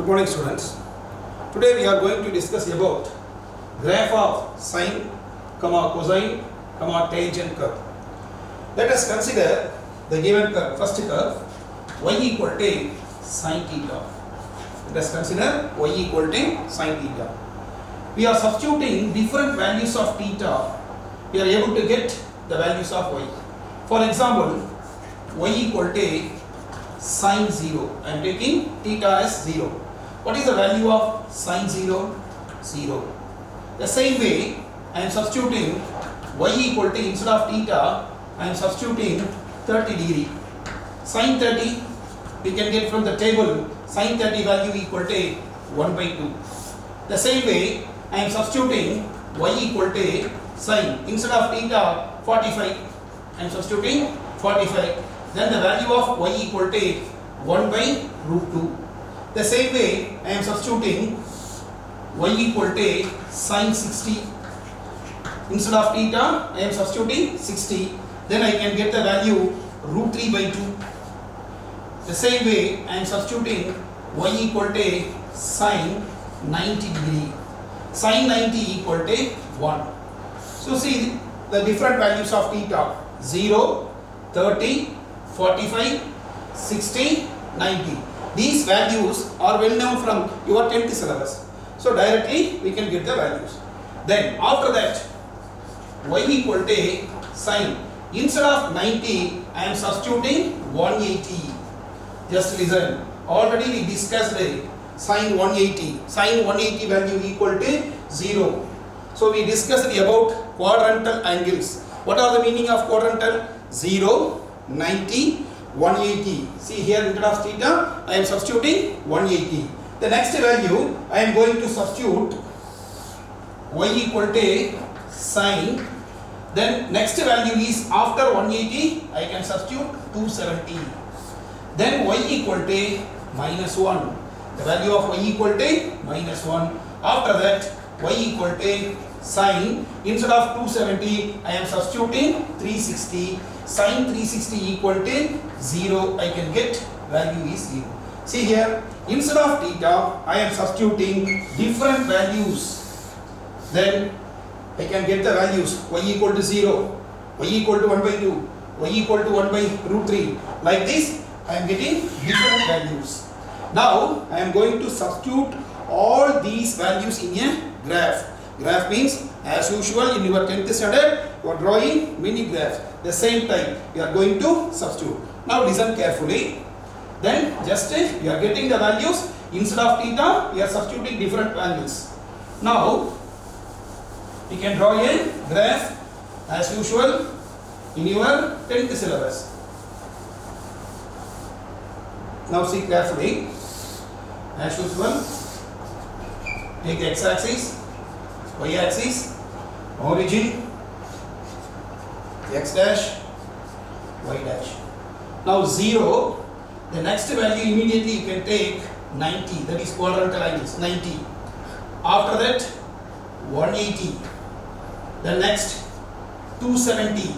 morning, students. Today we are going to discuss about graph of sine, cosine, tangent curve. Let us consider the given curve. First curve, y equal to sine theta. Let us consider y equal to sine theta. We are substituting different values of theta. We are able to get the values of y. For example, y equal to sine 0. I am taking theta as 0. What is the value of sine 0? 0. The same way, I am substituting y equal to, instead of theta, I am substituting 30 degree. Sine 30, we can get from the table, sine 30 value equal to 1 by 2. The same way, I am substituting y equal to sine, instead of theta 45, I am substituting 45. Then the value of y equal to 1 by root 2. The same way, I am substituting y equal to sine 60. Instead of theta, I am substituting 60. Then I can get the value root 3 by 2. The same way, I am substituting y equal to sine 90 degree. Sine 90 equal to 1. So see the different values of theta: 0, 30, 45, 60, 90. These values are well known from your 10th syllabus. So directly we can get the values. Then after that, y equal to sine. Instead of 90, I am substituting 180. Just listen. Already we discussed sine 180. Sine 180 value equal to 0. So we discussed about quadrantal angles. What are the meaning of quadrantal? 0, 90, 180. See here, instead of theta, I am substituting 180. The next value, I am going to substitute y equal to sine. Then next value is, after 180, I can substitute 270. Then y equal to minus 1. The value of y equal to minus 1. After that, y equal to sine, instead of 270, I am substituting 360. Sine 360 equal to 0. I can get value is 0. See here, instead of theta, I am substituting different values. Then I can get the values: y equal to 0, y equal to 1 by 2, y equal to 1 by root 3. Like this, I am getting different values. Now I am going to substitute all these values in a graph. Graph means, as usual in your 10th standard, you are drawing mini graphs. The same time you are going to substitute. Now listen carefully. Then just we are getting the values. Instead of theta, we are substituting different values. Now we can draw a graph as usual in your 10th syllabus. Now see carefully. As usual, take the x-axis, y-axis, origin, x dash, y dash. Now 0, the next value immediately you can take 90, that is quadrantal angles, 90. After that, 180. The next 270.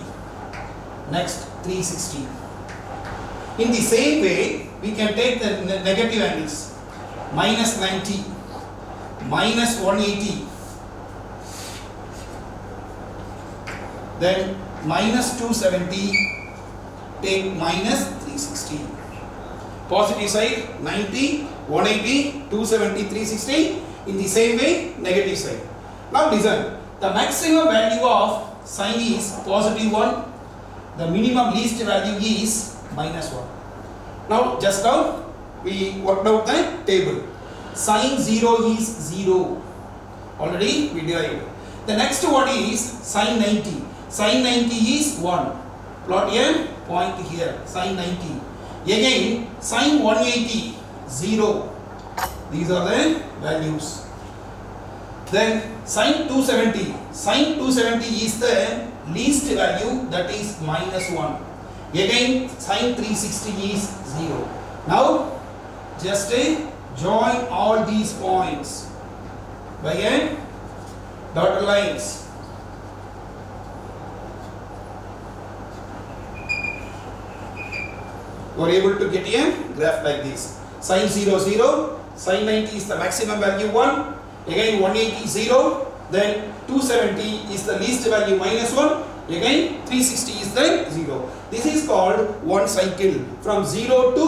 Next 360. In the same way, we can take the negative angles. Minus 90, minus 180, then minus 270, take minus 360. Positive side 90, 180, 270, 360. In the same way, negative side. Now listen, the maximum value of sine is positive 1. The minimum least value is minus 1. Now just now we worked out the table. Sine 0 is 0. Already we derived. The next one is sine 90. Sine 90 is 1. Plot a point here. Sine 90. Again, sine 180, 0. These are the values. Then sine 270. Sine 270 is the least value, that is minus 1. Again, sine 360 is 0. Now, just join all these points by a dotted lines. You are able to get a graph like this. Sine 0, 0, Sin 90 is the maximum value 1. Again 180 0. Then 270 is the least value minus 1. Again 360 is the 0. This is called one cycle. From 0 to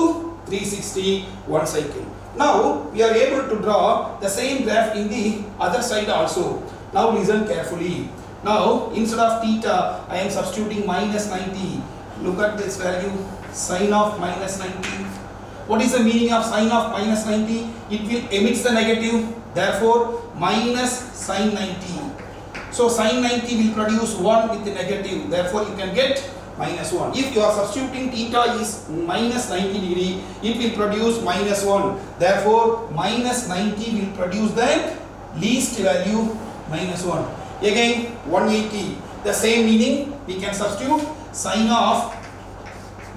360, one cycle. Now we are able to draw the same graph in the other side also. Now listen carefully. Now instead of theta, I am substituting minus 90. Look at this value, sine of minus 90. What is the meaning of sine of minus 90? It will emit the negative. Therefore, minus sine 90. So sine 90 will produce 1 with the negative. Therefore, you can get minus 1. If you are substituting theta is minus 90 degree, it will produce minus 1. Therefore, minus 90 will produce the least value minus 1. Again, 180. The same meaning, we can substitute sine of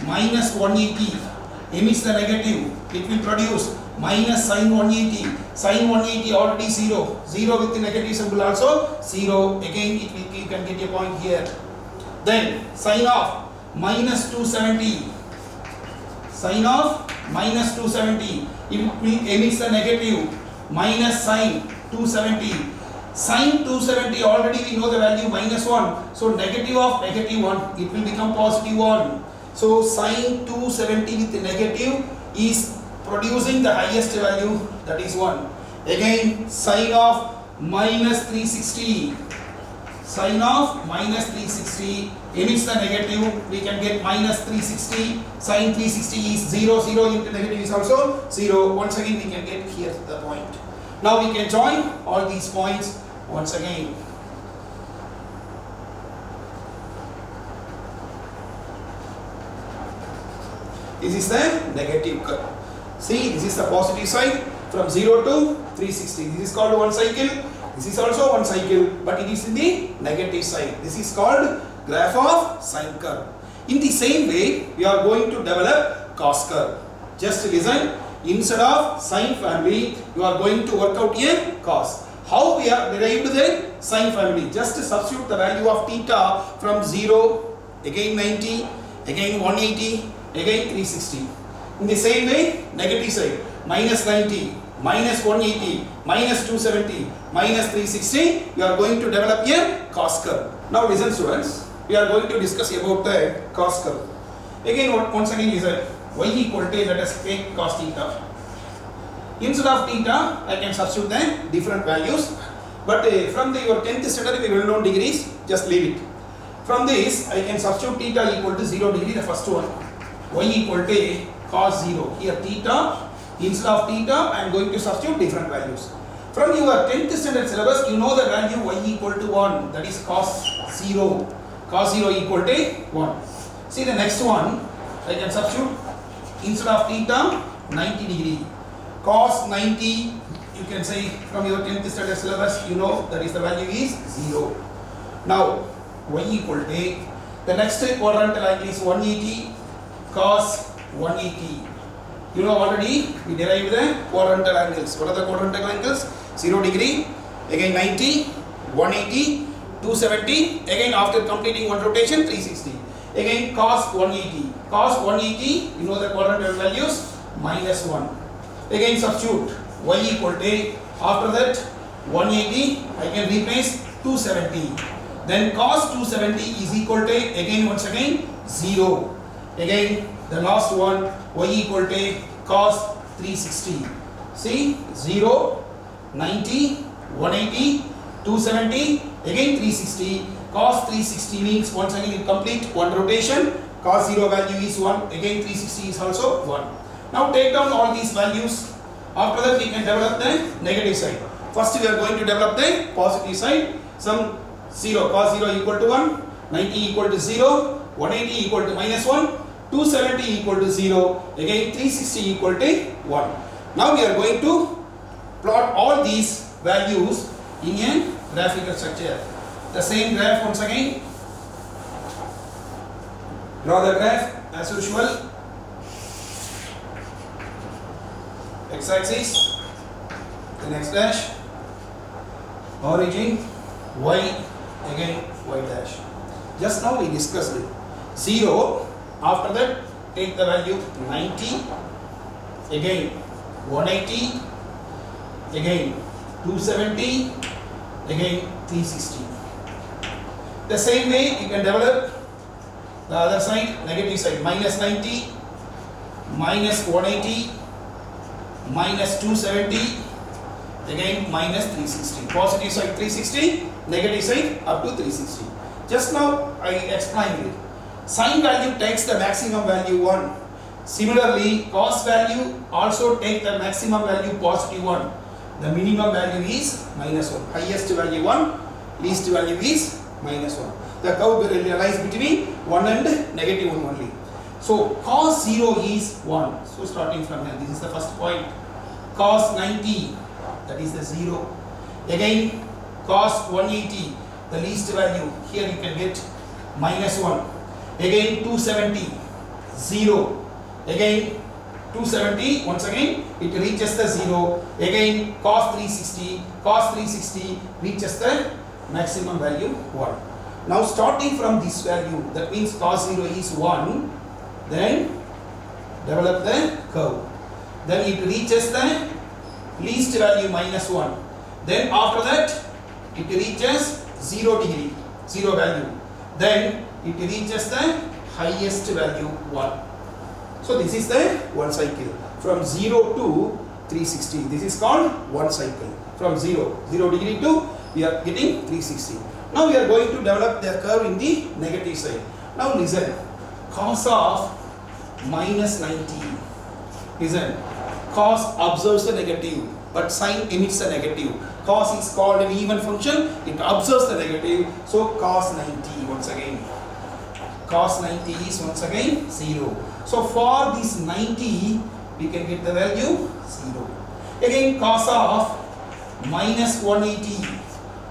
minus 180 emits the negative. It will produce minus sine 180. Sine 180 already 0. 0 with the negative symbol also 0. Again, you can get a point here. Then sine of minus 270. Sine of minus 270. It will emits the negative. Minus sine 270. Sine 270 already we know the value minus 1. So negative of negative 1, it will become positive 1. So sine 270 with the negative is producing the highest value, that is 1. Again sine of minus 360. Sine of minus 360 emits the negative, we can get minus 360. Sine 360 is 0, 0 into negative is also 0. Once again we can get here the point. Now we can join all these points once again. This is the negative curve. See, this is the positive side from 0 to 360. This is called one cycle. This is also one cycle, but it is in the negative side. This is called graph of sine curve. In the same way, we are going to develop cos curve. Just listen. Instead of sine family, you are going to work out a cos. How we are derived the sine family? Just substitute the value of theta from 0, again 90, again 180, again 360. In the same way, negative side, minus 90, minus 180, minus 270, minus 360, you are going to develop a cos curve. Now listen students, we are going to discuss about the cos curve. Again, once again listen, y equal to, let us take cos theta. Instead of theta, I can substitute the different values. But from your 10th standard, we will know degrees, just leave it. From this, I can substitute theta equal to 0 degree, the first one. Y equal to cos 0. Here theta, instead of theta, I am going to substitute different values. From your 10th standard syllabus, you know the value y equal to 1. That is cos 0. Cos 0 equal to 1. See the next one, I can substitute instead of theta, 90 degree. Cos 90, you can say from your 10th standard syllabus, you know that is the value is 0. Now, y equal to, the next quadrantal angle is 180, cos 180. You know already, we derived the quadrantal angles. What are the quadrantal angles? 0 degree, again 90, 180, 270, again after completing one rotation, 360. Again cos 180. Cos 180, you know the quadrantal values, minus 1. Again substitute y equal to, after that 180, I can replace 270. Then cos 270 is equal to, again once again 0. Again the last one, y equal to cos 360. See, 0, 90, 180, 270, again 360. Cos 360 means once again you complete one rotation. Cos 0 value is 1, again 360 is also 1. Now take down all these values. After that we can develop the negative side. First we are going to develop the positive side. Some 0, cos 0 equal to 1, 90 equal to 0, 180 equal to minus 1, 270 equal to 0, again 360 equal to 1. Now we are going to plot all these values in a graphical structure. The same graph once again. Draw the graph as usual. X-axis, the next dash, origin, y, again y dash. Just now we discussed it. 0, after that take the value 90, again 180, again 270, again 360. The same way you can develop the other side, negative side, minus 90, minus 180, minus 270, again minus 360. Positive side 360, negative side up to 360. Just now I explained it. Sin value takes the maximum value 1. Similarly, cos value also take the maximum value positive 1. The minimum value is minus 1. Highest value 1, least value is minus 1. The curve will lies between 1 and negative 1 only. So cos 0 is 1. So starting from here, this is the first point. Cos 90, that is the 0. Again cos 180, the least value, here you can get minus 1. Again 270, 0. Again 270, once again it reaches the 0. Again cos 360 reaches the maximum value 1. Now starting from this value, that means cos 0 is 1, then develop the curve. Then it reaches the least value minus 1. Then after that it reaches 0 degree, 0 value. Then it reaches the highest value 1. So this is the one cycle from 0 to 360. This is called one cycle. From 0 degree to we are getting 360. Now we are going to develop the curve in the negative side. Now listen, cos of minus 90. Listen, cos observes the negative, but sin emits the negative. Cos is called an even function, it observes the negative. So cos 90 once again. Cos 90 is once again 0. So for this 90, we can get the value 0. Again cos of minus 180.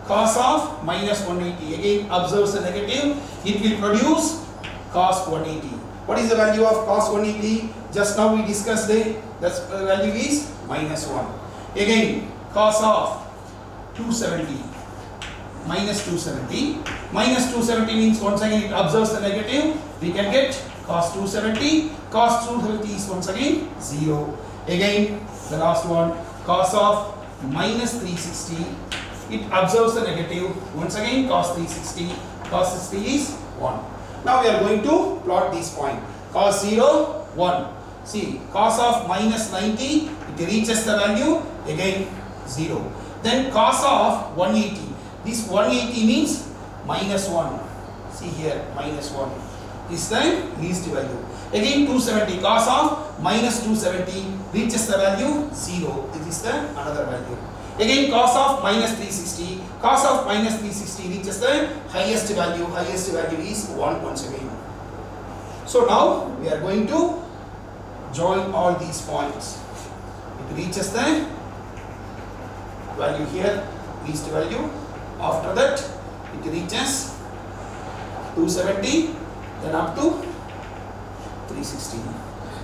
Cos of minus 180. Again observes the negative. It will produce cos 180. What is the value of cos 180? Just now we discussed the value is minus 1. Again cos of 270. Minus 270. Minus 270 means once again it observes the negative. We can get cos 270. Cos 270 is once again 0. Again the last one, cos of minus 360. It observes the negative. Once again cos 360. Cos 60 is 1. Now we are going to plot this point. Cos 0, 1. See, cos of minus 90, it reaches the value, again 0. Then cos of 180. This 180 means minus 1. See here, minus 1. This time least value. Again 270, cos of minus 270 reaches the value 0. This is the another value. Again cos of minus 360. Cos of minus 360 reaches the highest value. Highest value is 1 once again. So now we are going to join all these points. It reaches the value here, least value. After that it reaches 270, then up to 360.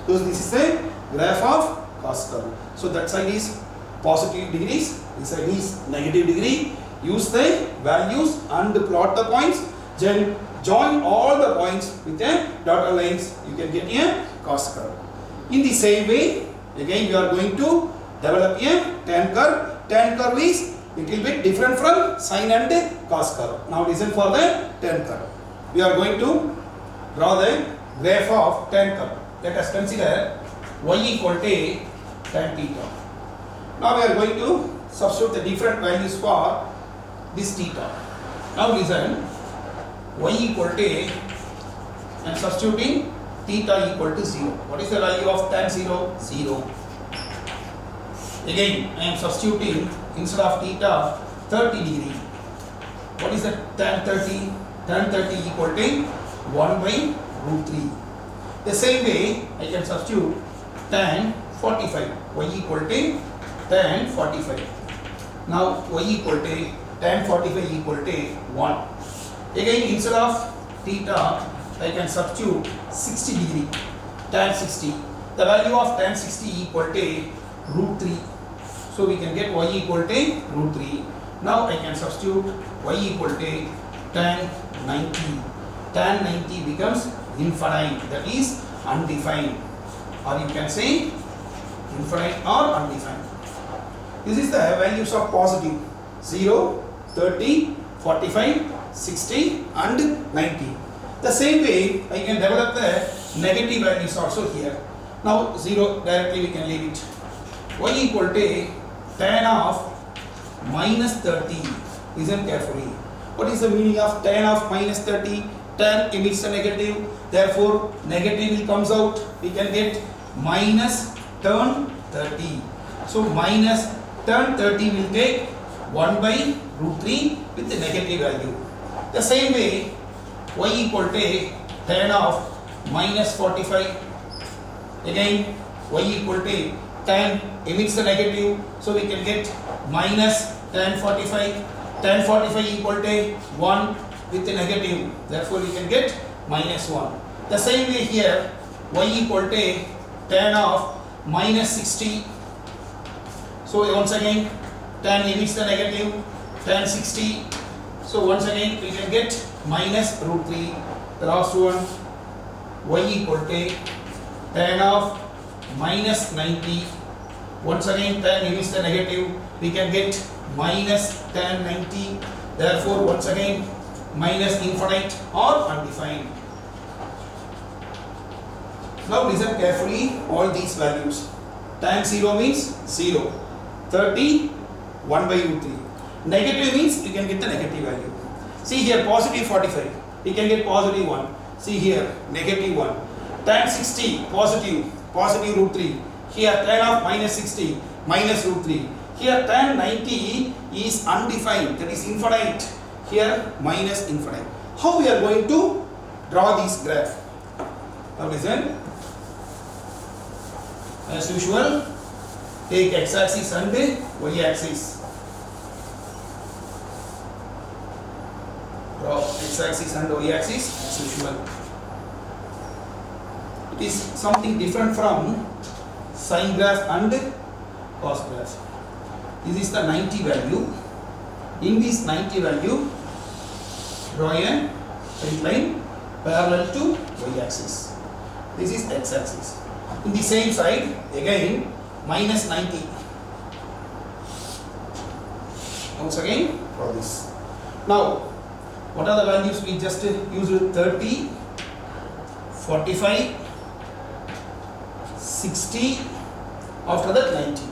So this is the graph of cos curve. So that side is positive degrees, this side is negative degree. Use the values and plot the points. Then join all the points with the dotted lines. You can get a cos curve. In the same way, again we are going to develop a tan curve. Tan curve is little bit different from sine and cos curve. Now listen for the tan curve. We are going to draw the graph of tan curve. Let us consider y equal to tan theta. Now we are going to substitute the different values for this theta. Now listen, y equal to, I am substituting theta equal to 0. What is the value of tan 0? 0. Again I am substituting instead of theta 30 degree. What is the tan 30? Tan 30 equal to 1 by root 3. The same way I can substitute tan 45. Y equal to tan 45. Now y equal to tan 45 equal to 1. Again instead of theta I can substitute 60 degree. Tan 60. The value of tan 60 equal to root 3. So we can get y equal to root 3. Now I can substitute y equal to tan 90. Tan 90 becomes infinite, that is undefined, or you can say infinite or undefined. This is the values of positive 0, 30, 45, 60 and 90. The same way I can develop the negative values also here. Now 0 directly we can leave it. Y equal to tan of minus 30. Listen carefully. What is the meaning of tan of minus 30? Tan emits a negative, therefore negative comes out. We can get minus tan 30. So minus tan 30 will take 1 by root 3 with the negative value. The same way y equal to tan of minus 45. Again y equal to tan emits the negative, so we can get minus tan 45. Tan 45 equal to 1 with the negative, therefore we can get minus 1. The same way here y equal to tan of minus 60. So once again tan emits the negative, tan 60. So once again we can get minus root 3. The last one y equal to tan of minus 90. Once again tan emits the negative, we can get minus tan 90. Therefore once again minus infinite or undefined. Now listen carefully all these values. Tan 0 means 0. 30 1 by root 3. Negative means you can get the negative value. See here positive 45. We can get positive 1. See here negative 1. Tan 60 positive root 3. Here tan of minus 60 minus root 3. Here tan 90 is undefined, that is infinite. Here minus infinite. How we are going to draw this graph? Now listen. As usual, take x-axis and y-axis. Draw x-axis and y-axis as usual. It is something different from sine graph and cos graph. This is the 90 value. In this 90 value, draw a straight line parallel to y-axis. This is x-axis. In the same side, again minus 90. Once again, draw this. Now, what are the values we just used? 30, 45, 60, after that 90.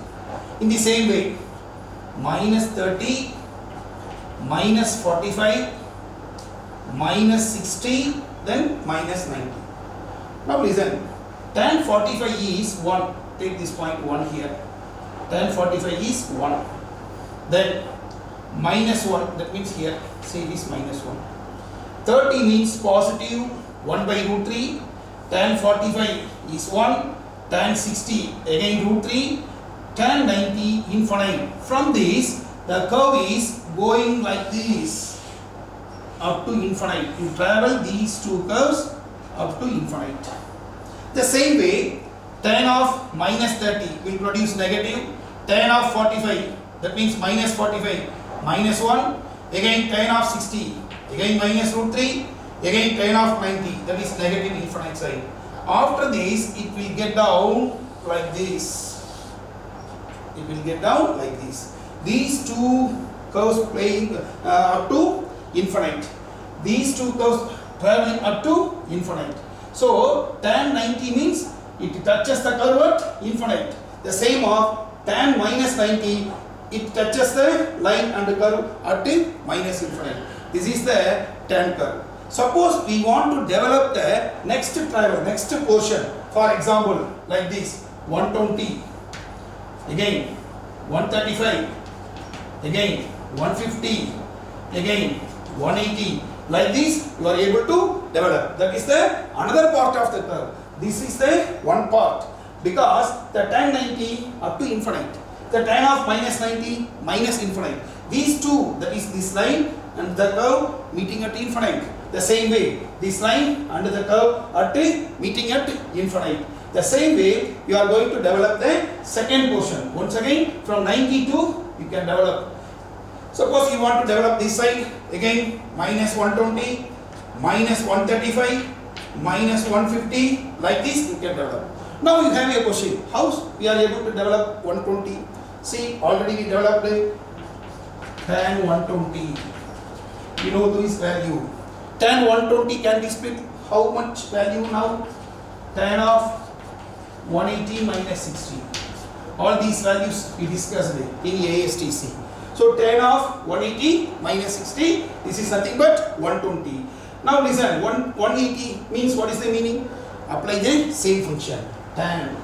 In the same way, minus 30, minus 45, minus 60, then minus 90. Now listen, tan 45 is 1. Take this point 1 here. Tan 45 is 1. Then minus 1, that means here, say this minus 1. 30 means positive 1 by root 3. Tan 45 is 1. Tan 60 again root 3. Tan 90 infinite. From this, the curve is going like this up to infinite. You travel these two curves up to infinite. The same way, tan of minus 30 will produce negative. Tan of 45, that means minus 45, minus 1. Again tan of 60, again minus root 3. Again tan of 90, that is negative infinite side. After this, it will get down like this. It will get down like this. These two curves playing up to infinite. These two curves traveling up to infinite. So tan 90 means it touches the curve at infinite. The same of tan minus 90, it touches the line and the curve at minus infinite. This is the tan curve. Suppose we want to develop the next travel, next portion. For example, like this 120. Again 135, again 150, again 180. Like this you are able to develop. That is the another part of the curve. This is the one part, because the tan 90 up to infinite, the tan of minus 90 minus infinite. These two, that is this line and the curve meeting at infinite. The same way, this line and the curve at meeting at infinite. The same way, you are going to develop the second portion. Once again, from 92, you can develop. Suppose you want to develop this side, again minus 120, minus 135, minus 150, like this you can develop. Now you have a question, how we are able to develop 120? See, already we developed tan 120. You know this value. Tan 120 can be split how much value now? Tan of 180 minus 60. All these values we discussed in ASTC. So tan of 180 minus 60, this is nothing but 120. Now listen, 180 means what is the meaning? Apply the same function, tan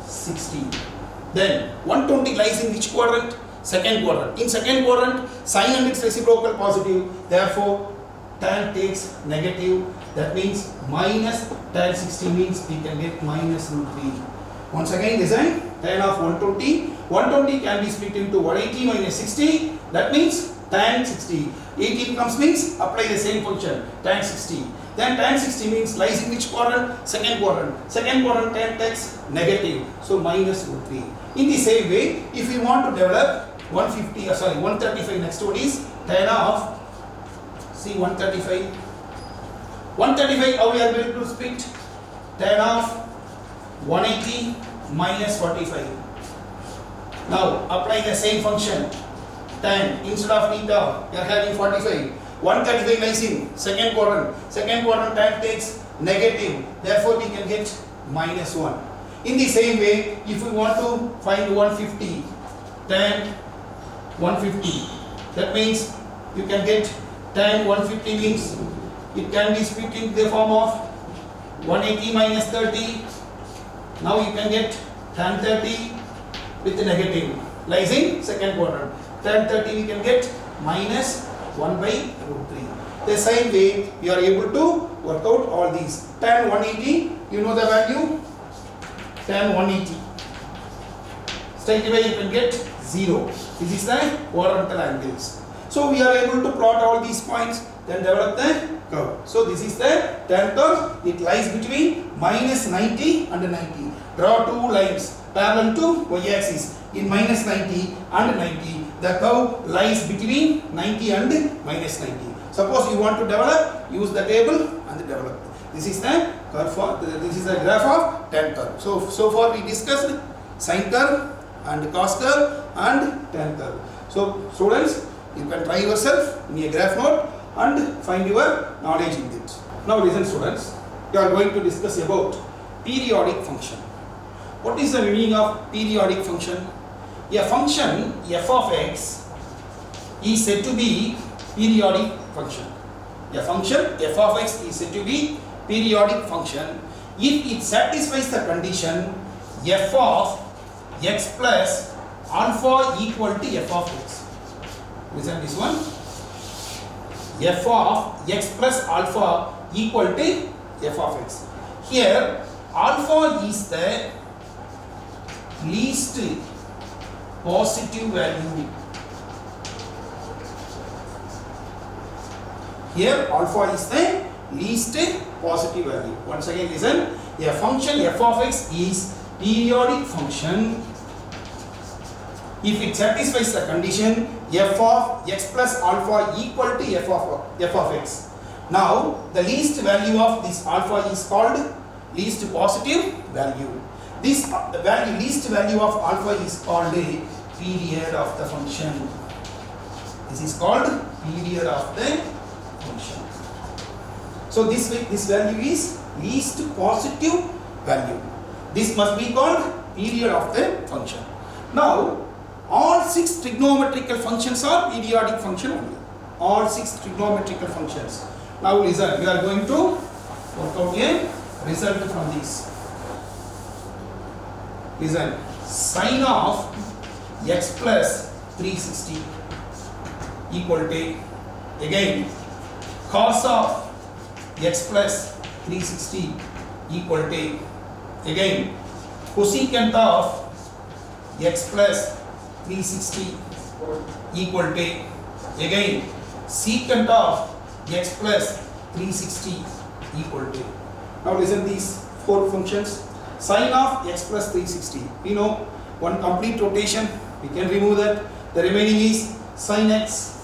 60. Then 120 lies in which quadrant? Second quadrant. In second quadrant, sine and its reciprocal positive. Therefore, tan takes negative. That means minus tan 60 means we can get minus root 3. Once again, listen, tan of 120. 120 can be split into 180 minus 60. That means tan 60. 18 comes means apply the same function, tan 60. Then tan 60 means lies in which quadrant? Second quadrant. Second quadrant tan takes negative. So minus root 3. In the same way, if we want to develop 135 next one is tan of, see 135. 135 how we are going to split? Tan of 180 minus 45. Now apply the same function. Tan instead of theta, we are having 45. 135 lies in second quadrant. Second quadrant tan takes negative. Therefore, we can get minus 1. In the same way, if we want to find 150, tan 150, that means you can get tan 150 means it can be split in the form of 180 minus 30. Now you can get tan 30 with the negative lies in second quadrant. Tan 30 we can get minus 1 by root 3. The same way you are able to work out all these. Tan 180, you know the value? Tan 180. Straight away you can get 0. This is the horizontal angles. So we are able to plot all these points, then develop the curve. So this is the tan curve. It lies between minus 90 and 90. Draw two lines parallel to y-axis in minus 90 and 90. The curve lies between 90 and minus 90. Suppose you want to develop, use the table and develop. This is the curve for this is the graph of tan curve. So far we discussed sine curve and cos curve and tan curve. So students, you can try yourself in a graph note and find your knowledge in it. Now listen students, we are going to discuss about periodic function. What is the meaning of periodic function? A function f of x is said to be periodic function. A function f of x is said to be periodic function if it satisfies the condition f of x plus alpha equal to f of x. Listen this one. F of x plus alpha equal to f of x. Here alpha is the least positive value. Here alpha is the least positive value. Once again listen, a function f of x is periodic function if it satisfies the condition f of x plus alpha equal to f of x. Now the least value of this alpha is called least positive value. This least value of alpha is called a period of the function. This is called period of the function. So this value is least positive value. This must be called period of the function. Now all 6 trigonometrical functions are periodic function only. All 6 trigonometrical functions. Now listen, we are going to work out a result from this. Listen, sine of x plus 360 equal to, again, cos of x plus 360 equal to, again, cosecant of x plus 360 equal to, again, secant of x plus 360 equal to. Now listen these 4 functions. Sine of x plus 360. We know one complete rotation, we can remove that. The remaining is sin x.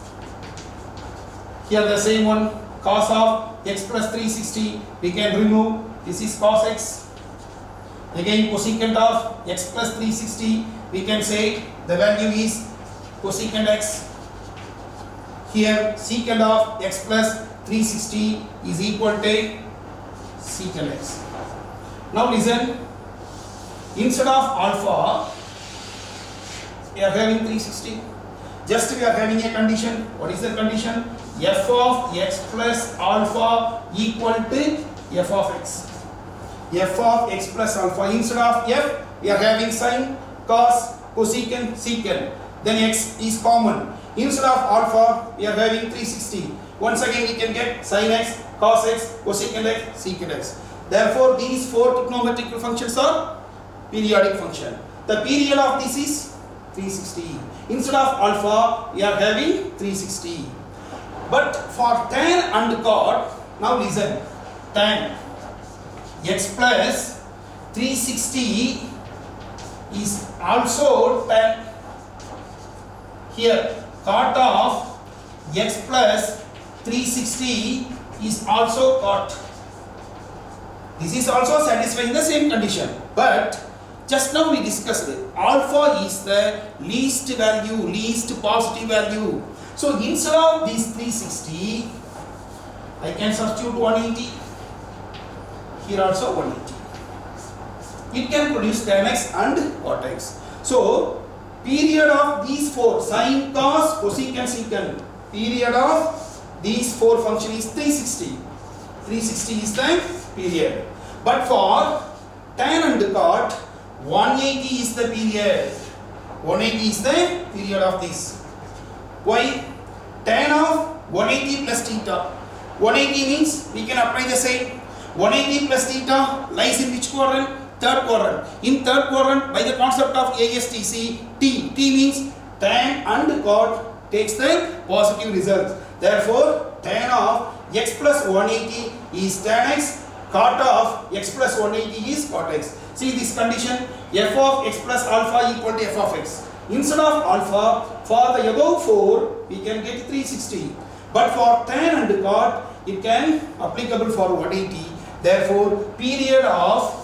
Here the same one, cos of x plus 360, we can remove. This is cos x. Again cosecant of x plus 360, we can say the value is cosecant x. Here secant of x plus 360 is equal to secant x. Now listen, instead of alpha we are having 360. Just we are having a condition. What is the condition? F of x plus alpha equal to f of x. F of x plus alpha, instead of f we are having sine, cos, cosecant, secant. Then x is common. Instead of alpha we are having 360. Once again we can get sine x, cos x, cosecant x, secant x. Therefore these four trigonometric functions are periodic function. The period of this is 360. Instead of alpha we are having 360. But for tan and cot, now listen, tan x plus 360 is also tan. Here cot of x plus 360 is also cot. This is also satisfying the same condition. But just now we discussed it. Alpha is the least value, least positive value. So instead of this 360, I can substitute 180. Here also 180. It can produce tan x and cot x. So period of these four, sine, cos, cosecant, secant, period of these four function is 360. 360 is the period. But for tan and cot, 180 is the period. 180 is the period of this. Why? Tan of 180 plus theta. 180 means we can apply the same. 180 plus theta lies in which quadrant? Third quadrant. In third quadrant, by the concept of ASTC, T means tan and cot takes the positive result. Therefore, tan of x plus 180 is tan x, cot of x plus 180 is cot x. See this condition, f of x plus alpha equal to f of x. Instead of alpha, for the above 4, we can get 360. But for tan and cot, it can applicable for 180. Therefore, period of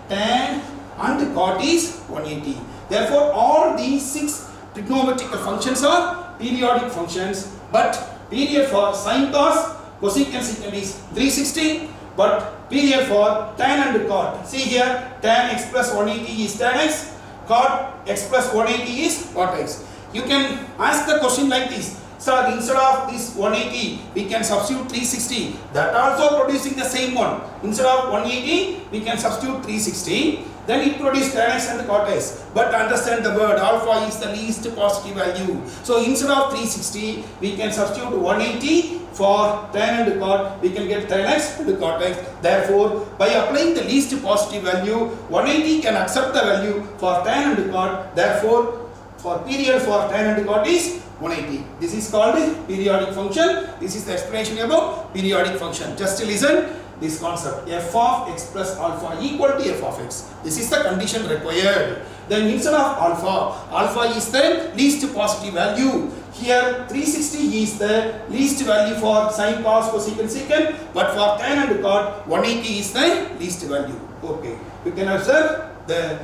tan and cot is 180. Therefore, all these 6 trigonometric functions are periodic functions. But period for sine, cos, cosecant, secant is 360. But period for tan and cot, see here, tan x plus 180 is tan x, cot x plus 180 is cot x. You can ask the question like this. So instead of this 180, we can substitute 360. That also producing the same one. Instead of 180, we can substitute 360. Then it produces tan x and cot x. But understand the word, alpha is the least positive value. So instead of 360, we can substitute 180 for tan and cot. We can get tan x and cot x. Therefore, by applying the least positive value, 180 can accept the value for tan and cot. Therefore, for period for tan and cot is 180. This is called a periodic function. This is the explanation about periodic function. Just listen this concept. F of x plus alpha equal to f of x. This is the condition required. Then instead of alpha, alpha is the least positive value. Here 360 is the least value for sine, cos, cosecant, secant. But for tan and cot, 180 is the least value. Okay. You can observe the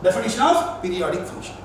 definition of periodic function.